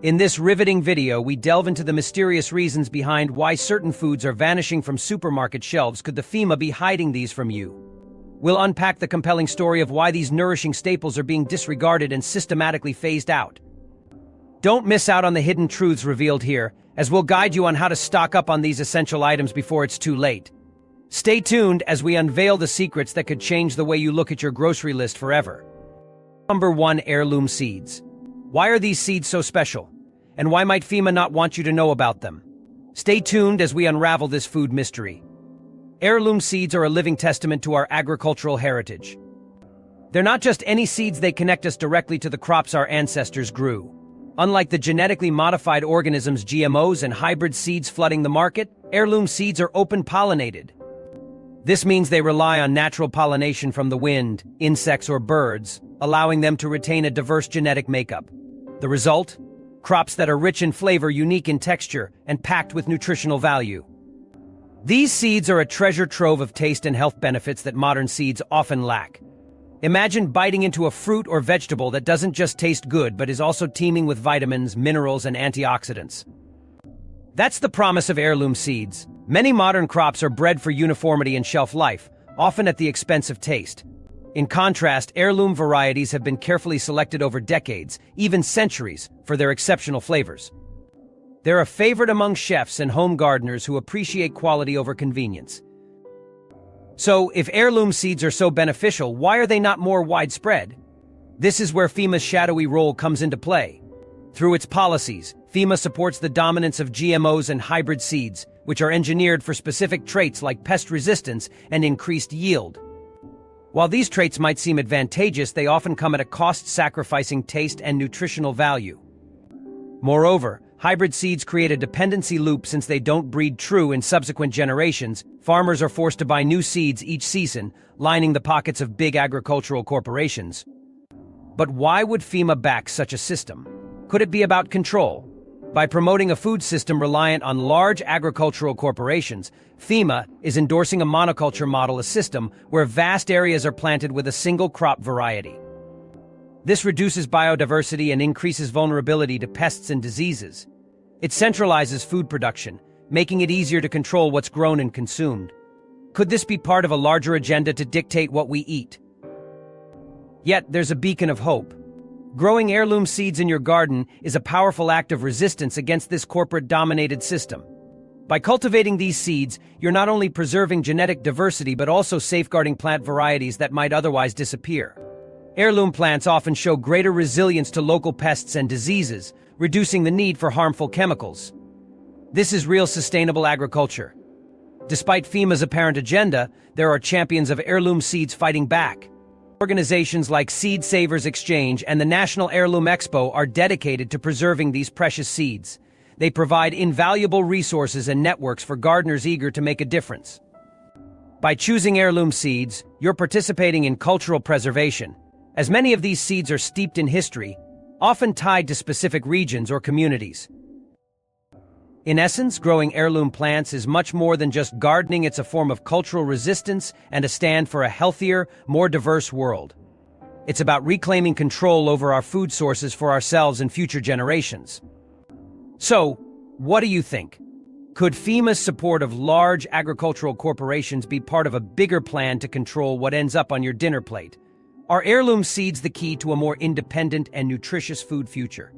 In this riveting video, we delve into the mysterious reasons behind why certain foods are vanishing from supermarket shelves. Could the FEMA be hiding these from you? We'll unpack the compelling story of why these nourishing staples are being disregarded and systematically phased out. Don't miss out on the hidden truths revealed here, as we'll guide you on how to stock up on these essential items before it's too late. Stay tuned as we unveil the secrets that could change the way you look at your grocery list forever. Number 1. Heirloom seeds. Why are these seeds so special? And why might FEMA not want you to know about them? Stay tuned as we unravel this food mystery. Heirloom seeds are a living testament to our agricultural heritage. They're not just any seeds, they connect us directly to the crops our ancestors grew. Unlike the genetically modified organisms, GMOs, and hybrid seeds flooding the market, heirloom seeds are open-pollinated. This means they rely on natural pollination from the wind, insects, or birds, allowing them to retain a diverse genetic makeup. The result? Crops that are rich in flavor, unique in texture, and packed with nutritional value. These seeds are a treasure trove of taste and health benefits that modern seeds often lack. Imagine biting into a fruit or vegetable that doesn't just taste good but is also teeming with vitamins, minerals, and antioxidants. That's the promise of heirloom seeds. Many modern crops are bred for uniformity and shelf life, often at the expense of taste. In contrast, heirloom varieties have been carefully selected over decades, even centuries, for their exceptional flavors. They're a favorite among chefs and home gardeners who appreciate quality over convenience. So, if heirloom seeds are so beneficial, why are they not more widespread? This is where FEMA's shadowy role comes into play. Through its policies, FEMA supports the dominance of GMOs and hybrid seeds, which are engineered for specific traits like pest resistance and increased yield. While these traits might seem advantageous, they often come at a cost, sacrificing taste and nutritional value. Moreover, hybrid seeds create a dependency loop. Since they don't breed true in subsequent generations, farmers are forced to buy new seeds each season, lining the pockets of big agricultural corporations. But why would FEMA back such a system? Could it be about control? By promoting a food system reliant on large agricultural corporations, FEMA is endorsing a monoculture model, a system where vast areas are planted with a single crop variety. This reduces biodiversity and increases vulnerability to pests and diseases. It centralizes food production, making it easier to control what's grown and consumed. Could this be part of a larger agenda to dictate what we eat? Yet, there's a beacon of hope. Growing heirloom seeds in your garden is a powerful act of resistance against this corporate-dominated system. By cultivating these seeds, you're not only preserving genetic diversity but also safeguarding plant varieties that might otherwise disappear. Heirloom plants often show greater resilience to local pests and diseases, reducing the need for harmful chemicals. This is real sustainable agriculture. Despite FEMA's apparent agenda, there are champions of heirloom seeds fighting back. Organizations like Seed Savers Exchange and the National Heirloom Expo are dedicated to preserving these precious seeds. They provide invaluable resources and networks for gardeners eager to make a difference. By choosing heirloom seeds, you're participating in cultural preservation, as many of these seeds are steeped in history, often tied to specific regions or communities. In essence, growing heirloom plants is much more than just gardening. It's a form of cultural resistance and a stand for a healthier, more diverse world. It's about reclaiming control over our food sources for ourselves and future generations. So, what do you think? Could FEMA's support of large agricultural corporations be part of a bigger plan to control what ends up on your dinner plate? Are heirloom seeds the key to a more independent and nutritious food future?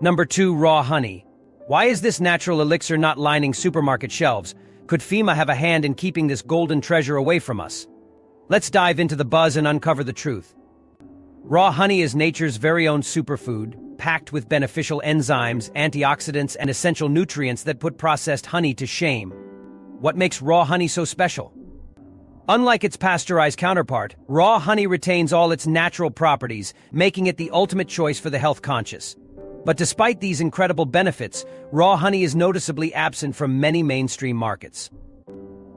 Number 2. Raw honey. Why is this natural elixir not lining supermarket shelves? Could FEMA have a hand in keeping this golden treasure away from us? Let's dive into the buzz and uncover the truth. Raw honey is nature's very own superfood, packed with beneficial enzymes, antioxidants, and essential nutrients that put processed honey to shame. What makes raw honey so special? Unlike its pasteurized counterpart, raw honey retains all its natural properties, making it the ultimate choice for the health-conscious. But despite these incredible benefits, raw honey is noticeably absent from many mainstream markets.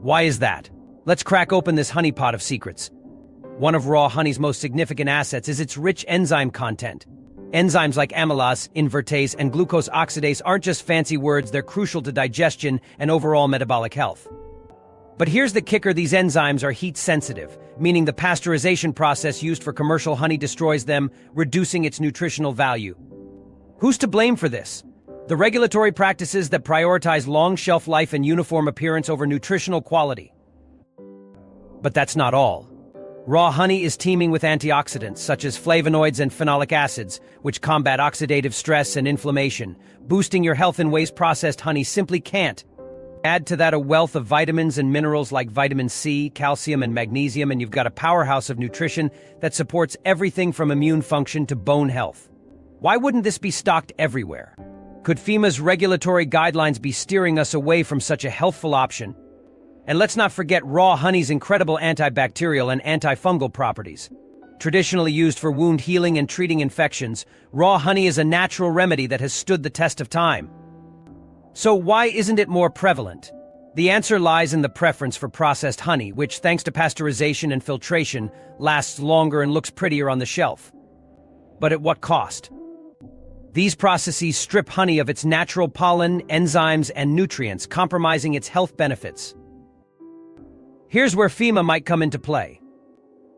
Why is that? Let's crack open this honeypot of secrets. One of raw honey's most significant assets is its rich enzyme content. Enzymes like amylase, invertase, and glucose oxidase aren't just fancy words, they're crucial to digestion and overall metabolic health. But here's the kicker: these enzymes are heat-sensitive, meaning the pasteurization process used for commercial honey destroys them, reducing its nutritional value. Who's to blame for this? The regulatory practices that prioritize long shelf life and uniform appearance over nutritional quality. But that's not all. Raw honey is teeming with antioxidants such as flavonoids and phenolic acids, which combat oxidative stress and inflammation. Boosting your health in ways processed honey simply can't. Add to that a wealth of vitamins and minerals like vitamin C, calcium, and magnesium, and you've got a powerhouse of nutrition that supports everything from immune function to bone health. Why wouldn't this be stocked everywhere? Could FEMA's regulatory guidelines be steering us away from such a healthful option? And let's not forget raw honey's incredible antibacterial and antifungal properties. Traditionally used for wound healing and treating infections, raw honey is a natural remedy that has stood the test of time. So why isn't it more prevalent? The answer lies in the preference for processed honey, which, thanks to pasteurization and filtration, lasts longer and looks prettier on the shelf. But at what cost? These processes strip honey of its natural pollen, enzymes, and nutrients, compromising its health benefits. Here's where FEMA might come into play.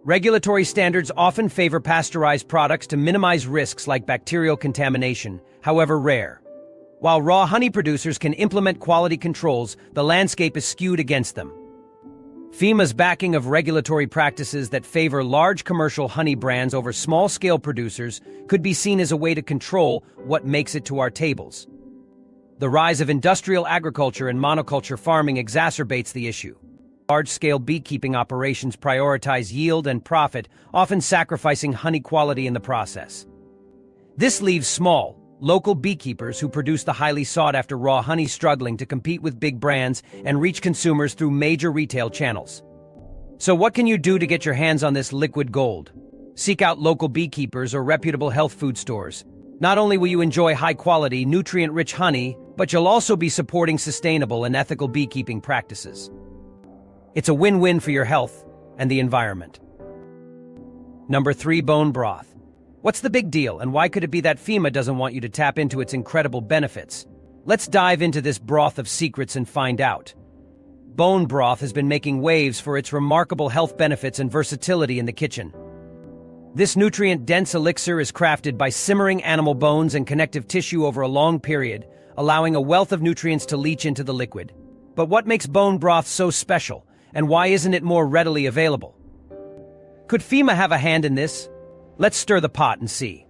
Regulatory standards often favor pasteurized products to minimize risks like bacterial contamination, however rare. While raw honey producers can implement quality controls, the landscape is skewed against them. FEMA's backing of regulatory practices that favor large commercial honey brands over small-scale producers could be seen as a way to control what makes it to our tables. The rise of industrial agriculture and monoculture farming exacerbates the issue. Large-scale beekeeping operations prioritize yield and profit, often sacrificing honey quality in the process. This leaves small, local beekeepers who produce the highly sought-after raw honey struggling to compete with big brands and reach consumers through major retail channels. So what can you do to get your hands on this liquid gold? Seek out local beekeepers or reputable health food stores. Not only will you enjoy high-quality, nutrient-rich honey, but you'll also be supporting sustainable and ethical beekeeping practices. It's a win-win for your health and the environment. Number 3, bone broth. What's the big deal, and why could it be that FEMA doesn't want you to tap into its incredible benefits? Let's dive into this broth of secrets and find out. Bone broth has been making waves for its remarkable health benefits and versatility in the kitchen. This nutrient-dense elixir is crafted by simmering animal bones and connective tissue over a long period, allowing a wealth of nutrients to leach into the liquid. But what makes bone broth so special? And why isn't it more readily available? Could FEMA have a hand in this? Let's stir the pot and see.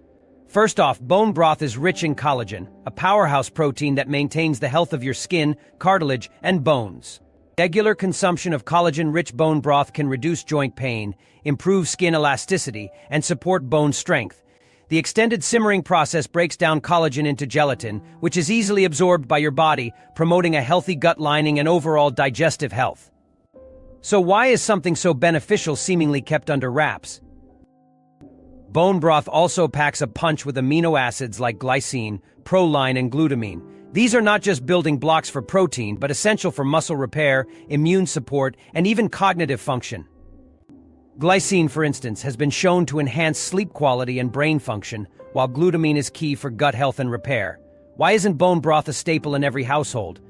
First off, bone broth is rich in collagen, a powerhouse protein that maintains the health of your skin, cartilage, and bones. Regular consumption of collagen-rich bone broth can reduce joint pain, improve skin elasticity, and support bone strength. The extended simmering process breaks down collagen into gelatin, which is easily absorbed by your body, promoting a healthy gut lining and overall digestive health. So why is something so beneficial seemingly kept under wraps? Bone broth also packs a punch with amino acids like glycine, proline, and glutamine. These are not just building blocks for protein, but essential for muscle repair, immune support, and even cognitive function. Glycine, for instance, has been shown to enhance sleep quality and brain function, while glutamine is key for gut health and repair. Why isn't bone broth a staple in every household?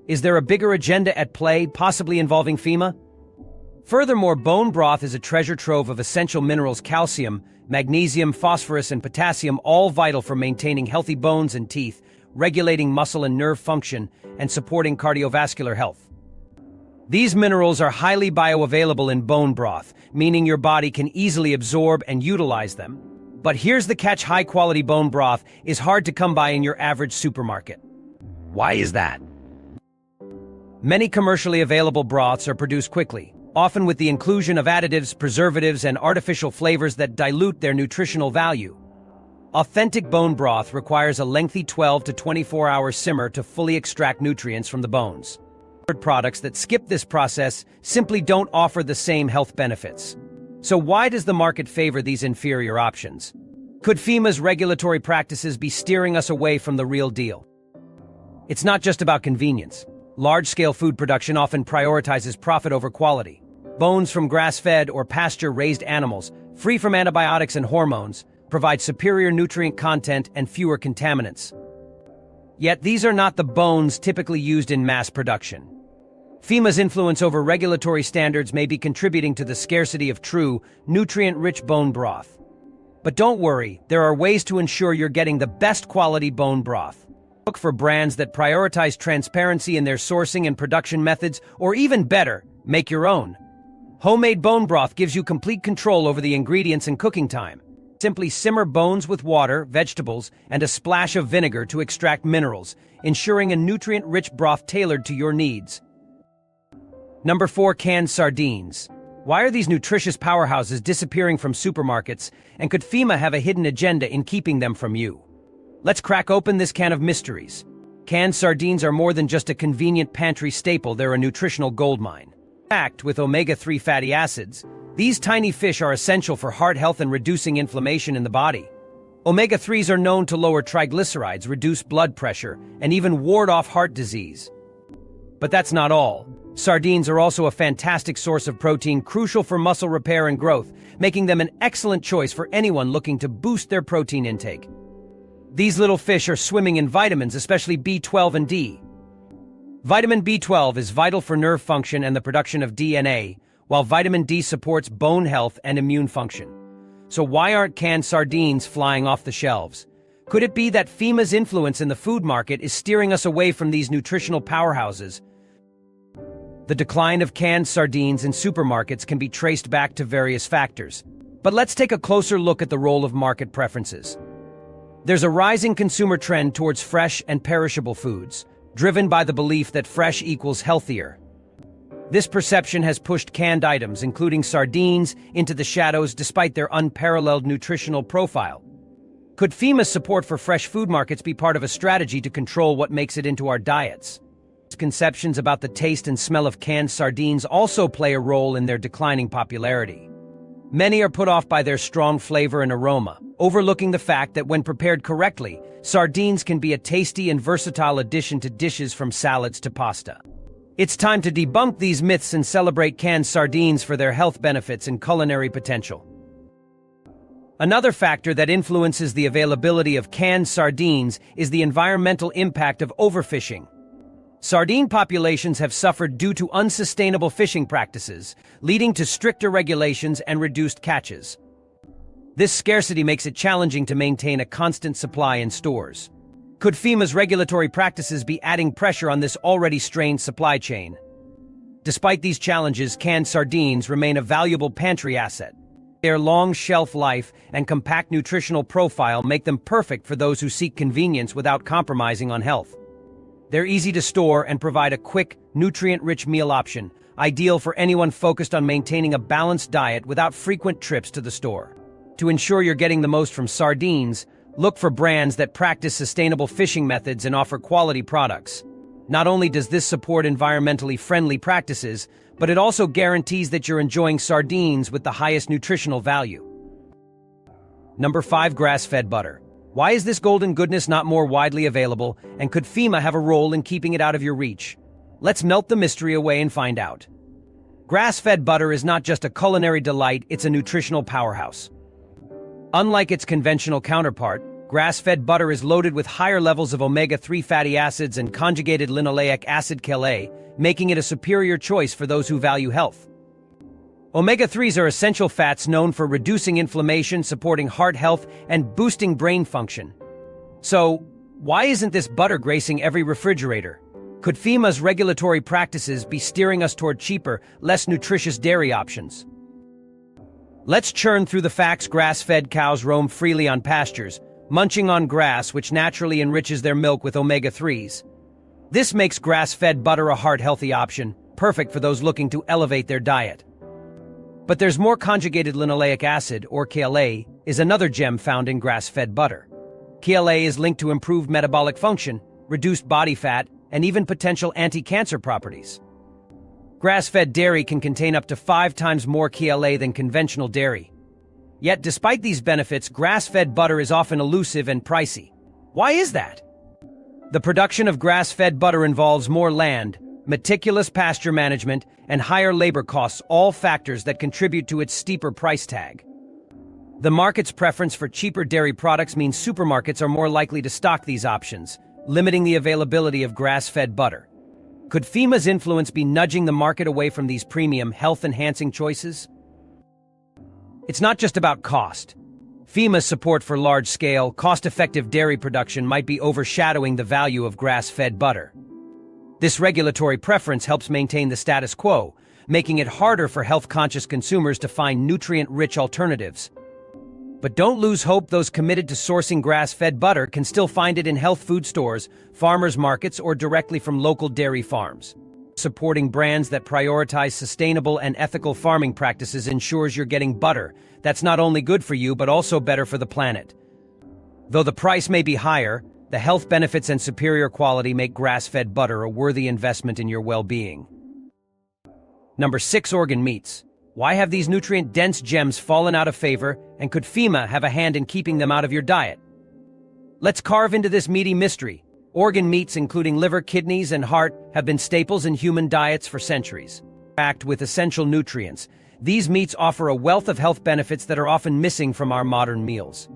Is there a bigger agenda at play, possibly involving FEMA? Furthermore, bone broth is a treasure trove of essential minerals: calcium, magnesium, phosphorus, and potassium, all vital for maintaining healthy bones and teeth, regulating muscle and nerve function, and supporting cardiovascular health. These minerals are highly bioavailable in bone broth, meaning your body can easily absorb and utilize them. But here's the catch: high-quality bone broth is hard to come by in your average supermarket. Why is that? Many commercially available broths are produced quickly, often with the inclusion of additives, preservatives, and artificial flavors that dilute their nutritional value. Authentic bone broth requires a lengthy 12 to 24-hour simmer to fully extract nutrients from the bones. Products that skip this process simply don't offer the same health benefits. So why does the market favor these inferior options? Could FEMA's regulatory practices be steering us away from the real deal? It's not just about convenience. Large-scale food production often prioritizes profit over quality. Bones from grass-fed or pasture-raised animals, free from antibiotics and hormones, provide superior nutrient content and fewer contaminants. Yet these are not the bones typically used in mass production. FEMA's influence over regulatory standards may be contributing to the scarcity of true, nutrient-rich bone broth. But don't worry, there are ways to ensure you're getting the best quality bone broth. Look for brands that prioritize transparency in their sourcing and production methods, or even better, make your own. Homemade bone broth gives you complete control over the ingredients and cooking time. Simply simmer bones with water, vegetables, and a splash of vinegar to extract minerals, ensuring a nutrient-rich broth tailored to your needs. Number 4. Canned sardines. Why are these nutritious powerhouses disappearing from supermarkets, and could FEMA have a hidden agenda in keeping them from you? Let's crack open this can of mysteries. Canned sardines are more than just a convenient pantry staple, they're a nutritional goldmine. Packed with omega-3 fatty acids, these tiny fish are essential for heart health and reducing inflammation in the body. Omega-3s are known to lower triglycerides, reduce blood pressure, and even ward off heart disease. But that's not all. Sardines are also a fantastic source of protein, crucial for muscle repair and growth, making them an excellent choice for anyone looking to boost their protein intake. These little fish are swimming in vitamins, especially B12 and D. Vitamin B12 is vital for nerve function and the production of DNA, while vitamin D supports bone health and immune function. So why aren't canned sardines flying off the shelves? Could it be that FEMA's influence in the food market is steering us away from these nutritional powerhouses? The decline of canned sardines in supermarkets can be traced back to various factors. But let's take a closer look at the role of market preferences. There's a rising consumer trend towards fresh and perishable foods, driven by the belief that fresh equals healthier. This perception has pushed canned items, including sardines, into the shadows despite their unparalleled nutritional profile. Could FEMA's support for fresh food markets be part of a strategy to control what makes it into our diets? Misconceptions about the taste and smell of canned sardines also play a role in their declining popularity. Many are put off by their strong flavor and aroma, overlooking the fact that when prepared correctly, sardines can be a tasty and versatile addition to dishes from salads to pasta. It's time to debunk these myths and celebrate canned sardines for their health benefits and culinary potential. Another factor that influences the availability of canned sardines is the environmental impact of overfishing. Sardine populations have suffered due to unsustainable fishing practices, leading to stricter regulations and reduced catches. This scarcity makes it challenging to maintain a constant supply in stores. Could FEMA's regulatory practices be adding pressure on this already strained supply chain? Despite these challenges, canned sardines remain a valuable pantry asset. Their long shelf life and compact nutritional profile make them perfect for those who seek convenience without compromising on health. They're easy to store and provide a quick, nutrient-rich meal option, ideal for anyone focused on maintaining a balanced diet without frequent trips to the store. To ensure you're getting the most from sardines, look for brands that practice sustainable fishing methods and offer quality products. Not only does this support environmentally friendly practices, but it also guarantees that you're enjoying sardines with the highest nutritional value. Number 5. Grass-fed butter. Why is this golden goodness not more widely available, and could FEMA have a role in keeping it out of your reach? Let's melt the mystery away and find out. Grass-fed butter is not just a culinary delight, it's a nutritional powerhouse. Unlike its conventional counterpart, grass-fed butter is loaded with higher levels of omega-3 fatty acids and conjugated linoleic acid KLA, making it a superior choice for those who value health. Omega-3s are essential fats known for reducing inflammation, supporting heart health, and boosting brain function. So, why isn't this butter gracing every refrigerator? Could FEMA's regulatory practices be steering us toward cheaper, less nutritious dairy options? Let's churn through the facts. Grass-fed cows roam freely on pastures, munching on grass which naturally enriches their milk with omega-3s. This makes grass-fed butter a heart-healthy option, perfect for those looking to elevate their diet. But there's more. Conjugated linoleic acid, or KLA, is another gem found in grass-fed butter. KLA is linked to improved metabolic function, reduced body fat, and even potential anti-cancer properties. Grass-fed dairy can contain up to 5 times more KLA than conventional dairy. Yet, despite these benefits, grass-fed butter is often elusive and pricey. Why is that? The production of grass-fed butter involves more land, meticulous pasture management, and higher labor costs, all factors that contribute to its steeper price tag. The market's preference for cheaper dairy products means supermarkets are more likely to stock these options, limiting the availability of grass-fed butter. Could FEMA's influence be nudging the market away from these premium, health-enhancing choices? It's not just about cost. FEMA's support for large-scale, cost-effective dairy production might be overshadowing the value of grass-fed butter. This regulatory preference helps maintain the status quo, making it harder for health-conscious consumers to find nutrient-rich alternatives. But don't lose hope. Those committed to sourcing grass-fed butter can still find it in health food stores, farmers markets, or directly from local dairy farms. Supporting brands that prioritize sustainable and ethical farming practices ensures you're getting butter that's not only good for you but also better for the planet. Though the price may be higher, the health benefits and superior quality make grass-fed butter a worthy investment in your well-being. Number 6. Organ meats. Why have these nutrient-dense gems fallen out of favor, and could FEMA have a hand in keeping them out of your diet? Let's carve into this meaty mystery. Organ meats, including liver, kidneys, and heart, have been staples in human diets for centuries. Packed with essential nutrients, these meats offer a wealth of health benefits that are often missing from our modern meals.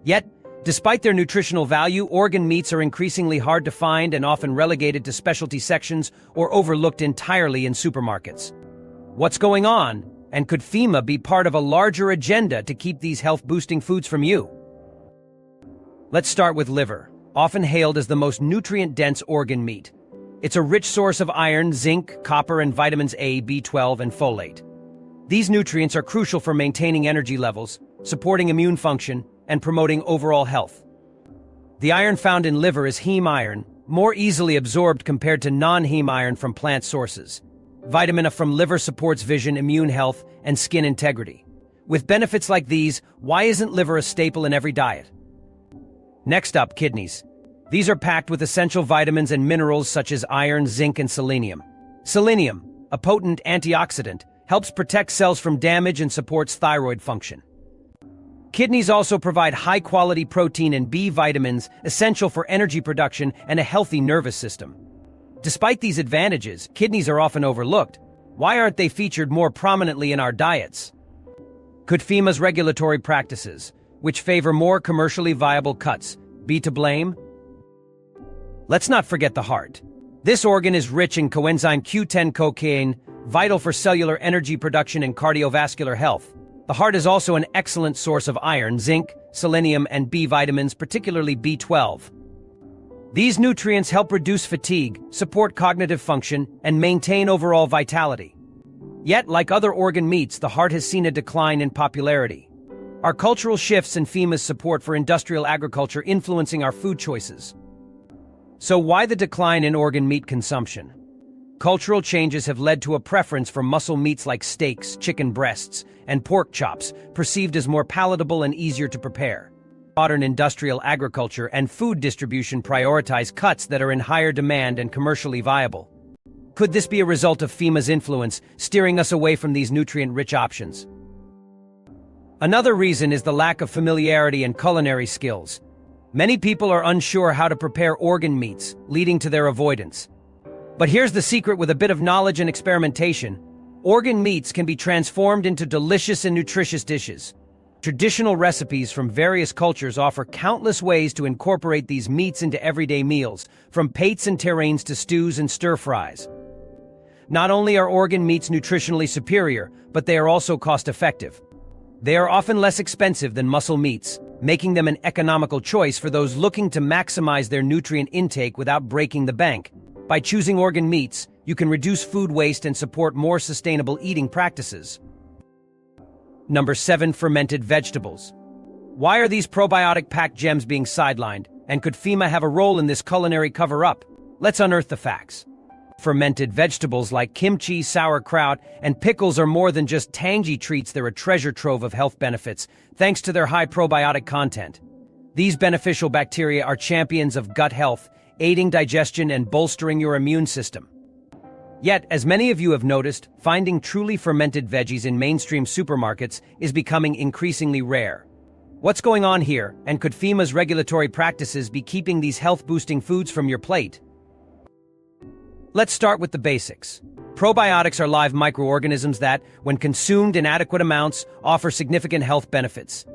Yet, despite their nutritional value, organ meats are increasingly hard to find and often relegated to specialty sections or overlooked entirely in supermarkets. What's going on? And could FEMA be part of a larger agenda to keep these health-boosting foods from you? Let's start with liver, often hailed as the most nutrient-dense organ meat. It's a rich source of iron, zinc, copper, and vitamins A, B12, and folate. These nutrients are crucial for maintaining energy levels, supporting immune function, and promoting overall health. The iron found in liver is heme iron, more easily absorbed compared to non-heme iron from plant sources. Vitamin A from liver supports vision, immune health, and skin integrity. With benefits like these, why isn't liver a staple in every diet? Next up, kidneys. These are packed with essential vitamins and minerals such as iron, zinc, and selenium. Selenium, a potent antioxidant, helps protect cells from damage and supports thyroid function. Kidneys also provide high-quality protein and B vitamins essential for energy production and a healthy nervous system. Despite these advantages, kidneys are often overlooked. Why aren't they featured more prominently in our diets? Could FEMA's regulatory practices, which favor more commercially viable cuts, be to blame? Let's not forget the heart. This organ is rich in coenzyme Q10-cocaine, vital for cellular energy production and cardiovascular health. The heart is also an excellent source of iron, zinc, selenium, and B vitamins, particularly B12. These nutrients help reduce fatigue, support cognitive function, and maintain overall vitality. Yet, like other organ meats, the heart has seen a decline in popularity. Are cultural shifts in FEMA's support for industrial agriculture influencing our food choices? So why the decline in organ meat consumption? Cultural changes have led to a preference for muscle meats like steaks, chicken breasts, and pork chops, perceived as more palatable and easier to prepare. Modern industrial agriculture and food distribution prioritize cuts that are in higher demand and commercially viable. Could this be a result of FEMA's influence, steering us away from these nutrient-rich options? Another reason is the lack of familiarity and culinary skills. Many people are unsure how to prepare organ meats, leading to their avoidance. But here's the secret: with a bit of knowledge and experimentation, organ meats can be transformed into delicious and nutritious dishes. Traditional recipes from various cultures offer countless ways to incorporate these meats into everyday meals, from pates and terrines to stews and stir-fries. Not only are organ meats nutritionally superior, but they are also cost-effective. They are often less expensive than muscle meats, making them an economical choice for those looking to maximize their nutrient intake without breaking the bank. By choosing organ meats, you can reduce food waste and support more sustainable eating practices. Number 7. Fermented vegetables. Why are these probiotic-packed gems being sidelined, and could FEMA have a role in this culinary cover-up? Let's unearth the facts. Fermented vegetables like kimchi, sauerkraut, and pickles are more than just tangy treats. They're a treasure trove of health benefits, thanks to their high probiotic content. These beneficial bacteria are champions of gut health, aiding digestion and bolstering your immune system. Yet, as many of you have noticed, finding truly fermented veggies in mainstream supermarkets is becoming increasingly rare. What's going on here, and could FEMA's regulatory practices be keeping these health-boosting foods from your plate? Let's start with the basics. Probiotics are live microorganisms that, when consumed in adequate amounts, offer significant health benefits.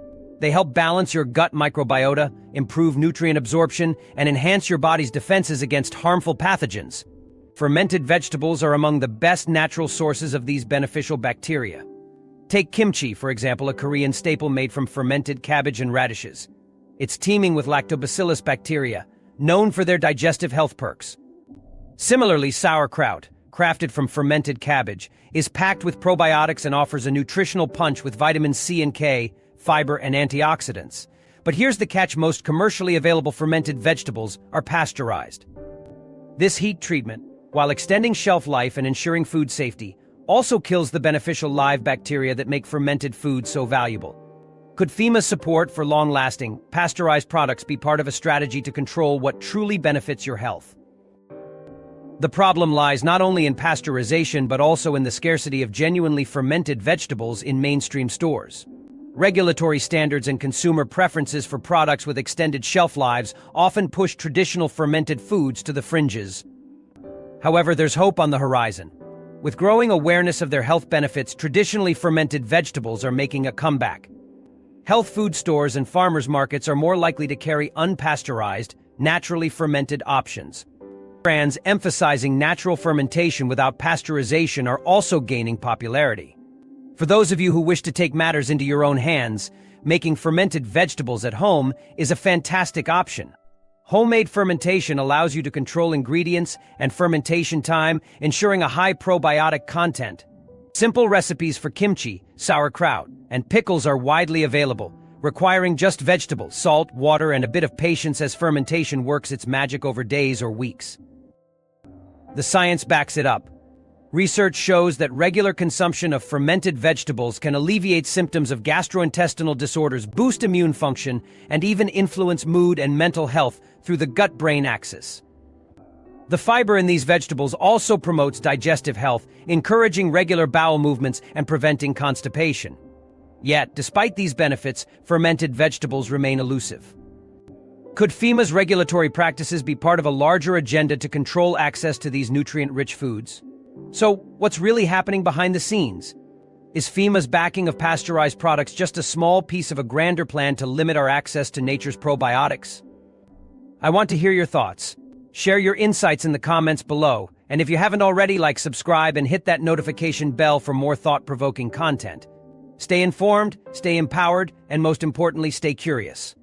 They help balance your gut microbiota, improve nutrient absorption, and enhance your body's defenses against harmful pathogens. Fermented vegetables are among the best natural sources of these beneficial bacteria. Take kimchi, for example, a Korean staple made from fermented cabbage and radishes. It's teeming with lactobacillus bacteria, known for their digestive health perks. Similarly, sauerkraut, crafted from fermented cabbage, is packed with probiotics and offers a nutritional punch with vitamins C and K, fiber, and antioxidants. But here's the catch: most commercially available fermented vegetables are pasteurized. This heat treatment, while extending shelf life and ensuring food safety, also kills the beneficial live bacteria that make fermented foods so valuable. Could FEMA's support for long-lasting, pasteurized products be part of a strategy to control what truly benefits your health? The problem lies not only in pasteurization but also in the scarcity of genuinely fermented vegetables in mainstream stores. Regulatory standards and consumer preferences for products with extended shelf lives often push traditional fermented foods to the fringes. However, there's hope on the horizon. With growing awareness of their health benefits, traditionally fermented vegetables are making a comeback. Health food stores and farmers markets are more likely to carry unpasteurized, naturally fermented options. Brands emphasizing natural fermentation without pasteurization are also gaining popularity. For those of you who wish to take matters into your own hands, making fermented vegetables at home is a fantastic option. Homemade fermentation allows you to control ingredients and fermentation time, ensuring a high probiotic content. Simple recipes for kimchi, sauerkraut, and pickles are widely available, requiring just vegetables, salt, water, and a bit of patience as fermentation works its magic over days or weeks. The science backs it up. Research shows that regular consumption of fermented vegetables can alleviate symptoms of gastrointestinal disorders, boost immune function, and even influence mood and mental health through the gut-brain axis. The fiber in these vegetables also promotes digestive health, encouraging regular bowel movements and preventing constipation. Yet, despite these benefits, fermented vegetables remain elusive. Could FEMA's regulatory practices be part of a larger agenda to control access to these nutrient-rich foods? So, what's really happening behind the scenes? Is FEMA's backing of pasteurized products just a small piece of a grander plan to limit our access to nature's probiotics? I want to hear your thoughts. Share your insights in the comments below, and if you haven't already, subscribe, and hit that notification bell for more thought-provoking content. Stay informed, stay empowered, and most importantly, stay curious.